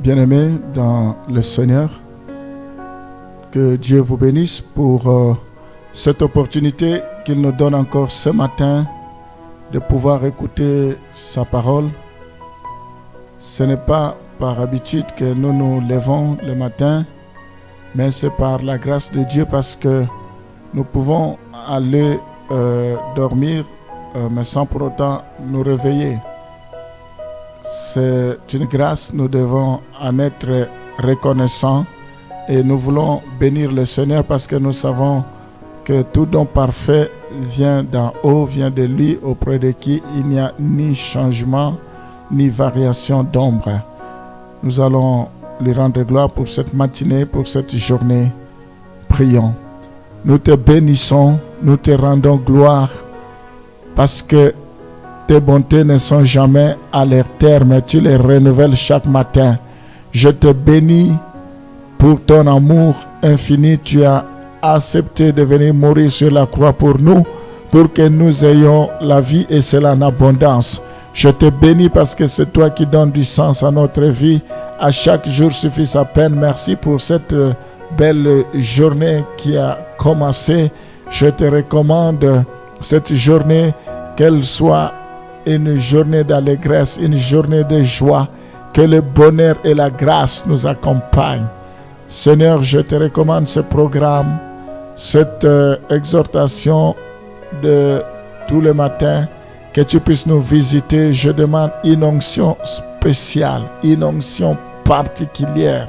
Bien-aimés dans le Seigneur, que Dieu vous bénisse pour cette opportunité qu'il nous donne encore ce matin de pouvoir écouter sa parole. Ce n'est pas par habitude que nous nous levons le matin, mais c'est par la grâce de Dieu parce que nous pouvons aller dormir, mais sans pour autant nous réveiller. C'est une grâce, nous devons en être reconnaissants et nous voulons bénir le Seigneur parce que nous savons que tout don parfait vient d'en haut, vient de lui auprès de qui il n'y a ni changement ni variation d'ombre. Nous allons lui rendre gloire pour cette matinée, pour cette journée. Prions. Nous te bénissons, nous te rendons gloire parce que tes bontés ne sont jamais à leur terme, tu les renouvelles chaque matin. Je te bénis pour ton amour infini. Tu as accepté de venir mourir sur la croix pour nous, pour que nous ayons la vie et cela en abondance. Je te bénis parce que c'est toi qui donnes du sens à notre vie. À chaque jour suffit sa peine. Merci pour cette belle journée qui a commencé. Je te recommande cette journée, qu'elle soit une journée d'allégresse, une journée de joie, que le bonheur et la grâce nous accompagnent. Seigneur, je te recommande ce programme, cette exhortation de tous les matins, que tu puisses nous visiter. Je demande une onction spéciale, une onction particulière.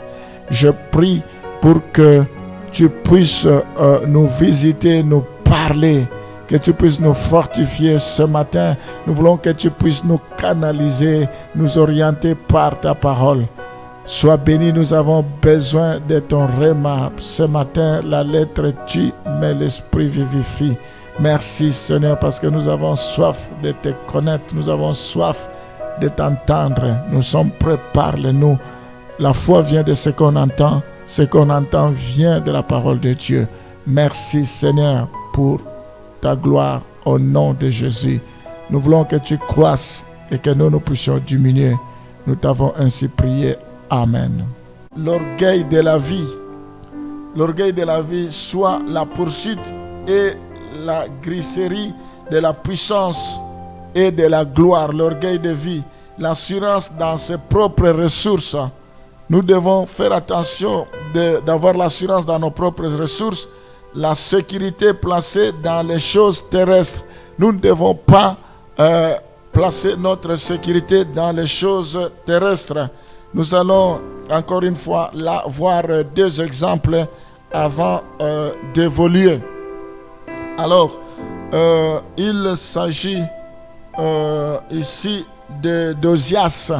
Je prie pour que tu puisses nous visiter, nous parler, que tu puisses nous fortifier ce matin. Nous voulons que tu puisses nous canaliser, nous orienter par ta parole. Sois béni, nous avons besoin de ton rhéma. Ce matin, la lettre tue, mais l'esprit vivifie. Merci Seigneur parce que nous avons soif de te connaître. Nous avons soif de t'entendre. Nous sommes prêts, parle-nous. La foi vient de ce qu'on entend. Ce qu'on entend vient de la parole de Dieu. Merci Seigneur pour ta gloire au nom de Jésus. Nous voulons que tu croisses et que nous puissions diminuer. Nous t'avons ainsi prié. Amen. L'orgueil de la vie. L'orgueil de la vie soit la poursuite et la griserie de la puissance et de la gloire. L'orgueil de vie. L'assurance dans ses propres ressources. Nous devons faire attention d'avoir l'assurance dans nos propres ressources. La sécurité placée dans les choses terrestres. Nous ne devons pas placer notre sécurité dans les choses terrestres. Nous allons encore une fois là voir deux exemples avant d'évoluer. Alors, il s'agit ici d'Ozias.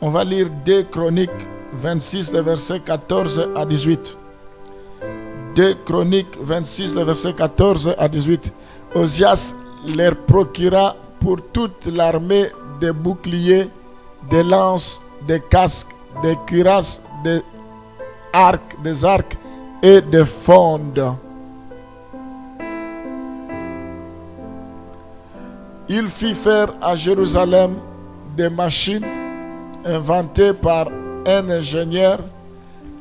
On va lire 2 Chroniques 26, le verset 14 à 18. 2 Chroniques 26, le verset 14 à 18. Ozias leur procura pour toute l'armée des boucliers, des lances, des casques, des cuirasses, des arcs et des frondes. Il fit faire à Jérusalem des machines inventées par un ingénieur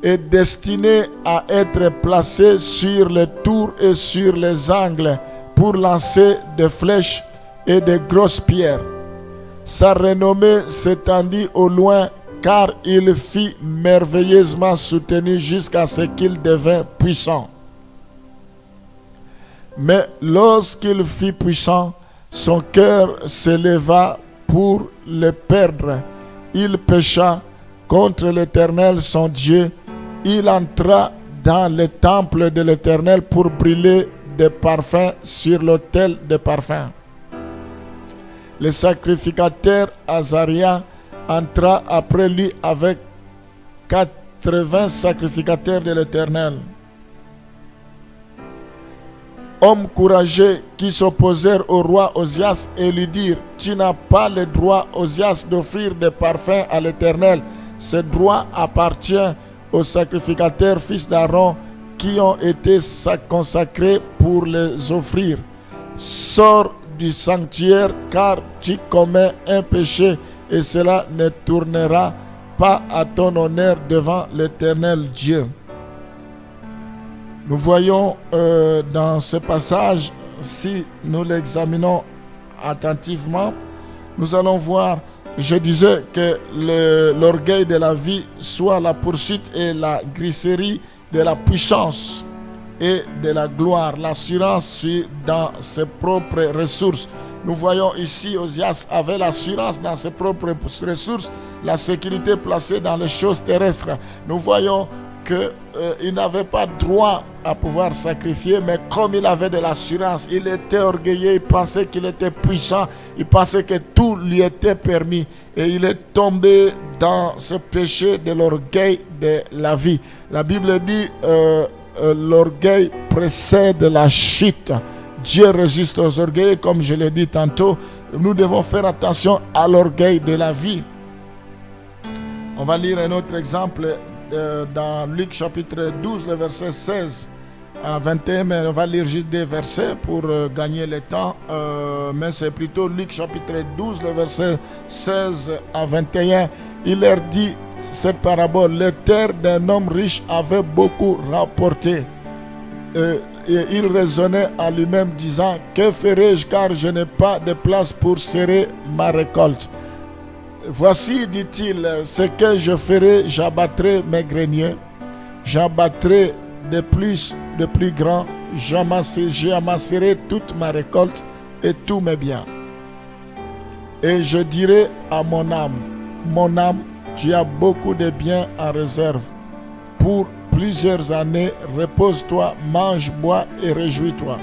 et destinées à être placées sur les tours et sur les angles pour lancer des flèches et des grosses pierres. Sa renommée s'étendit au loin car il fut merveilleusement soutenu jusqu'à ce qu'il devint puissant. Mais lorsqu'il fut puissant, son cœur s'éleva pour le perdre. Il pécha contre l'Éternel son Dieu. Il entra dans le temple de l'Éternel pour brûler des parfums sur l'autel des parfums. Le sacrificateur Azaria entra après lui avec 80 sacrificateurs de l'Éternel. Hommes courageux qui s'opposèrent au roi Ozias et lui dirent: tu n'as pas le droit, Ozias, d'offrir des parfums à l'Éternel. Ce droit appartient aux sacrificateurs fils d'Aaron qui ont été consacrés pour les offrir. Sors du sanctuaire car tu commets un péché et cela ne tournera pas à ton honneur devant l'Éternel Dieu. Nous voyons dans ce passage, si nous l'examinons attentivement, nous allons voir, je disais que l'orgueil de la vie soit la poursuite et la grisserie de la puissance et de la gloire, l'assurance dans ses propres ressources. Nous voyons ici, Osias avait l'assurance dans ses propres ressources, la sécurité placée dans les choses terrestres. Nous voyons qu'il n'avait pas droit à pouvoir sacrifier, mais comme il avait de l'assurance, il était orgueilleux, il pensait qu'il était puissant, il pensait que tout lui était permis. Et il est tombé dans ce péché de l'orgueil de la vie. La Bible dit l'orgueil précède la chute. Dieu résiste aux orgueils, comme je l'ai dit tantôt. Nous devons faire attention à l'orgueil de la vie. On va lire un autre exemple dans Luc chapitre 12, le verset 16 à 21, mais on va lire juste des versets pour gagner le temps, mais c'est plutôt Luc chapitre 12, le verset 16 à 21. Il leur dit cette parabole: les terres d'un homme riche avait beaucoup rapporté. Et il raisonnait à lui-même disant: que ferai-je, car je n'ai pas de place pour serrer ma récolte. Voici, dit-il, ce que je ferai: j'abattrai mes greniers, j'abattrai de plus grands, j'amasserai toute ma récolte et tous mes biens. Et je dirai à mon âme, tu as beaucoup de biens en réserve. Pour plusieurs années, repose-toi, mange, bois et réjouis-toi.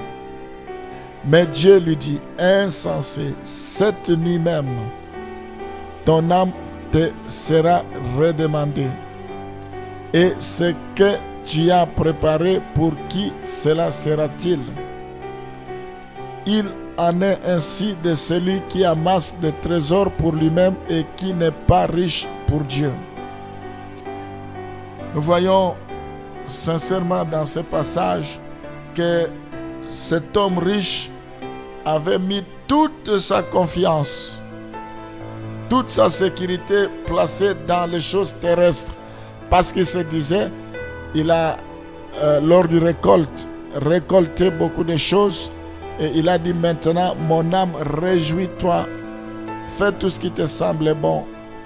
Mais Dieu lui dit: insensé, cette nuit même, ton âme te sera redemandée. Et ce que tu as préparé, pour qui cela sera-t-il? Il en est ainsi de celui qui amasse des trésors pour lui-même et qui n'est pas riche pour Dieu. Nous voyons sincèrement dans ce passage que cet homme riche avait mis toute sa confiance, toute sa sécurité placée dans les choses terrestres, parce qu'il se disait, il a lors du récolté beaucoup de choses, et il a dit: maintenant mon âme, réjouis-toi, fais tout ce qui te semble bon.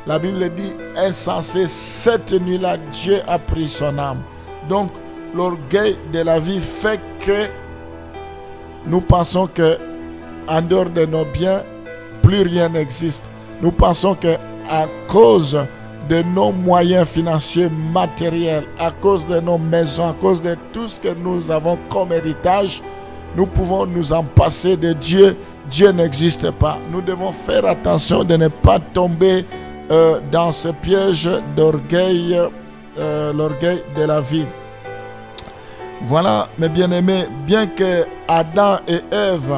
La Bible dit: insensé, cette nuit-là, Dieu a pris son âme. Donc l'orgueil de la vie fait que nous pensons que en dehors de nos biens, plus rien n'existe. Nous pensons que à cause de nos moyens financiers, matériels, à cause de nos maisons, à cause de tout ce que nous avons comme héritage, nous pouvons nous en passer de Dieu. Dieu n'existe pas. Nous devons faire attention de ne pas tomber dans ce piège d'orgueil, l'orgueil de la vie. Voilà, mes bien-aimés, bien que Adam et Ève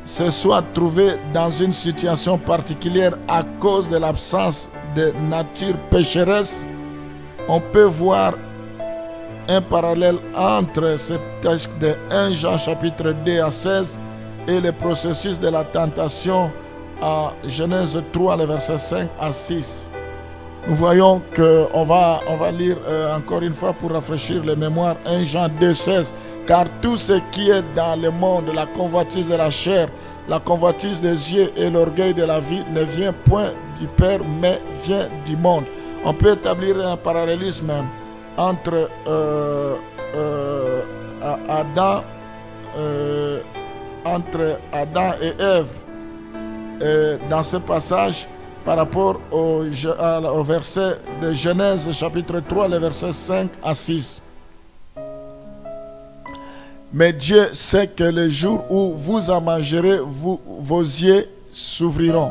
se soient trouvés dans une situation particulière à cause de l'absence de nature pécheresse, on peut voir un parallèle entre ce texte de 1 Jean chapitre 2 à 16 et le processus de la tentation à Genèse 3, le verset 5 à 6. Nous voyons qu'on va lire encore une fois pour rafraîchir les mémoires 1 Jean 2, 16. Car tout ce qui est dans le monde, la convoitise de la chair, la convoitise des yeux et l'orgueil de la vie ne vient point du Père, mais vient du monde. On peut établir un parallélisme entre Adam et Ève dans ce passage par rapport au verset de Genèse chapitre 3, les versets 5 à 6. Mais Dieu sait que le jour où vous en mangerez, vos yeux s'ouvriront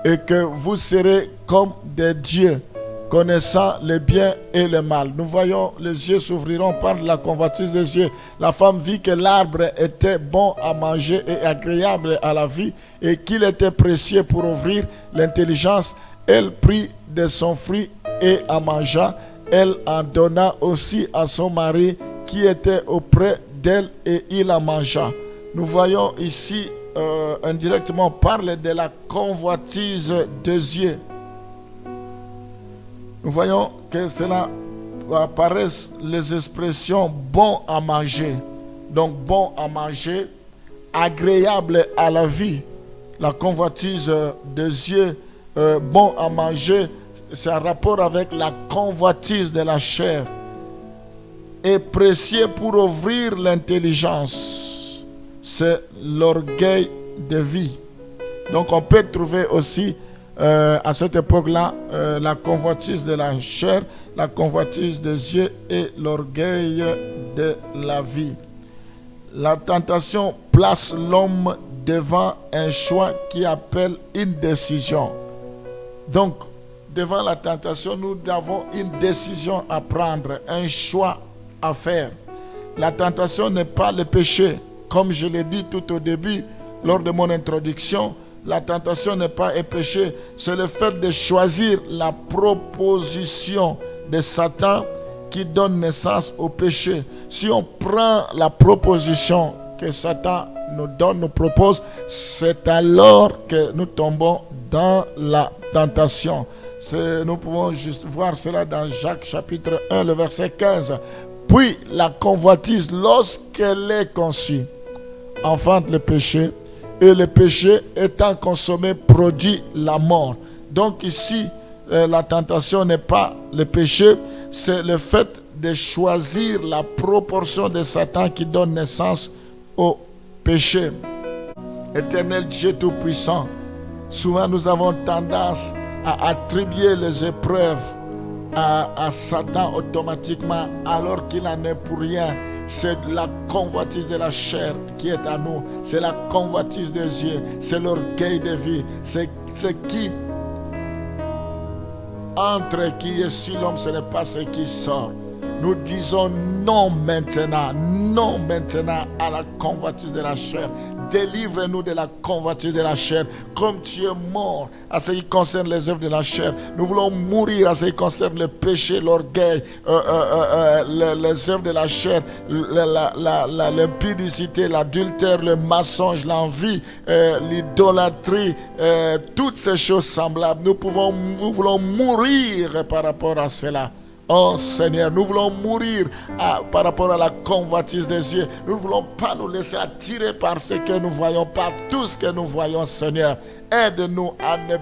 et que vous serez comme des dieux, connaissant le bien et le mal. Nous voyons les yeux s'ouvriront par la convoitise des yeux. La femme vit que l'arbre était bon à manger et agréable à la vue et qu'il était précieux pour ouvrir l'intelligence. Elle prit de son fruit et en mangea. Elle en donna aussi à son mari qui était auprès d'elle et il en mangea. Nous voyons ici indirectement parler de la convoitise des yeux. nous voyons que cela apparaissent les expressions bon à manger. Donc bon à manger, agréable à la vie. La convoitise des yeux, bon à manger, c'est un rapport avec la convoitise de la chair. Et précieux pour ouvrir l'intelligence, c'est l'orgueil de vie. Donc on peut trouver aussi à cette époque-là la convoitise de la chair, la convoitise des yeux et l'orgueil de la vie. La tentation place l'homme devant un choix qui appelle une décision. Donc, devant la tentation, nous avons une décision à prendre, un choix à faire. La tentation n'est pas le péché. Comme je l'ai dit tout au début, lors de mon introduction, la tentation n'est pas un péché. C'est le fait de choisir la proposition de Satan qui donne naissance au péché. Si on prend la proposition que Satan nous donne, nous propose, c'est alors que nous tombons dans la tentation. Nous pouvons juste voir cela dans Jacques chapitre 1, le verset 15. Puis la convoitise, lorsqu'elle est conçue, enfante le péché, et le péché étant consommé produit la mort. Donc ici, la tentation n'est pas le péché, c'est le fait de choisir la proportion de Satan qui donne naissance au péché. Éternel Dieu Tout-Puissant, souvent nous avons tendance à attribuer les épreuves à Satan automatiquement alors qu'il n'en est pour rien. C'est la convoitise de la chair qui est à nous. C'est la convoitise des yeux. C'est l'orgueil de vie. C'est qui entre qui est sur l'homme, ce n'est pas ce qui sort. Nous disons non maintenant à la convoitise de la chair. Délivre-nous de la convoitise de la chair. Comme tu es mort à ce qui concerne les œuvres de la chair, nous voulons mourir à ce qui concerne le péché, l'orgueil, les œuvres de la chair, l'impudicité, l'adultère, le mensonge, l'envie, l'idolâtrie, toutes ces choses semblables. Nous voulons mourir par rapport à cela. Oh Seigneur, nous voulons mourir par rapport à la convoitise des yeux. Nous ne voulons pas nous laisser attirer par ce que nous voyons, par tout ce que nous voyons, Seigneur. Aide-nous à ne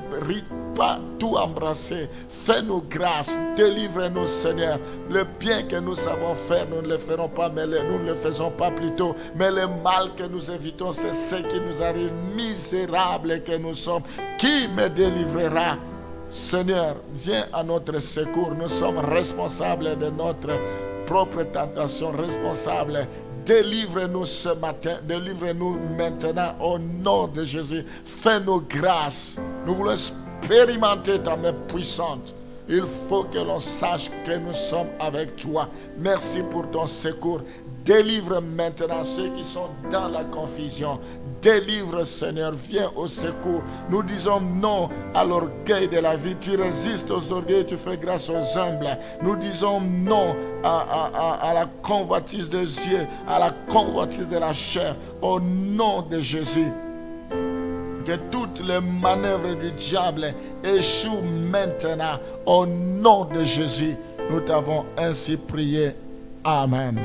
pas tout embrasser. Fais-nous grâce, délivre-nous, Seigneur. Le bien que nous savons faire, nous ne le ferons pas, mais nous ne le faisons pas plutôt. Mais le mal que nous évitons, c'est ce qui nous arrive, misérable que nous sommes. Qui me délivrera? Seigneur, viens à notre secours. Nous sommes responsables de notre propre tentation, responsables. Délivre-nous ce matin, délivre-nous maintenant au nom de Jésus. Fais-nous grâce. Nous voulons expérimenter ta main puissante. Il faut que l'on sache que nous sommes avec toi. Merci pour ton secours. Délivre maintenant ceux qui sont dans la confusion. Délivre, Seigneur, viens au secours. Nous disons non à l'orgueil de la vie. Tu résistes aux orgueils, tu fais grâce aux humbles. Nous disons non à la convoitise des yeux, à la convoitise de la chair. Au nom de Jésus. Que toutes les manœuvres du diable échouent maintenant. Au nom de Jésus, nous t'avons ainsi prié. Amen.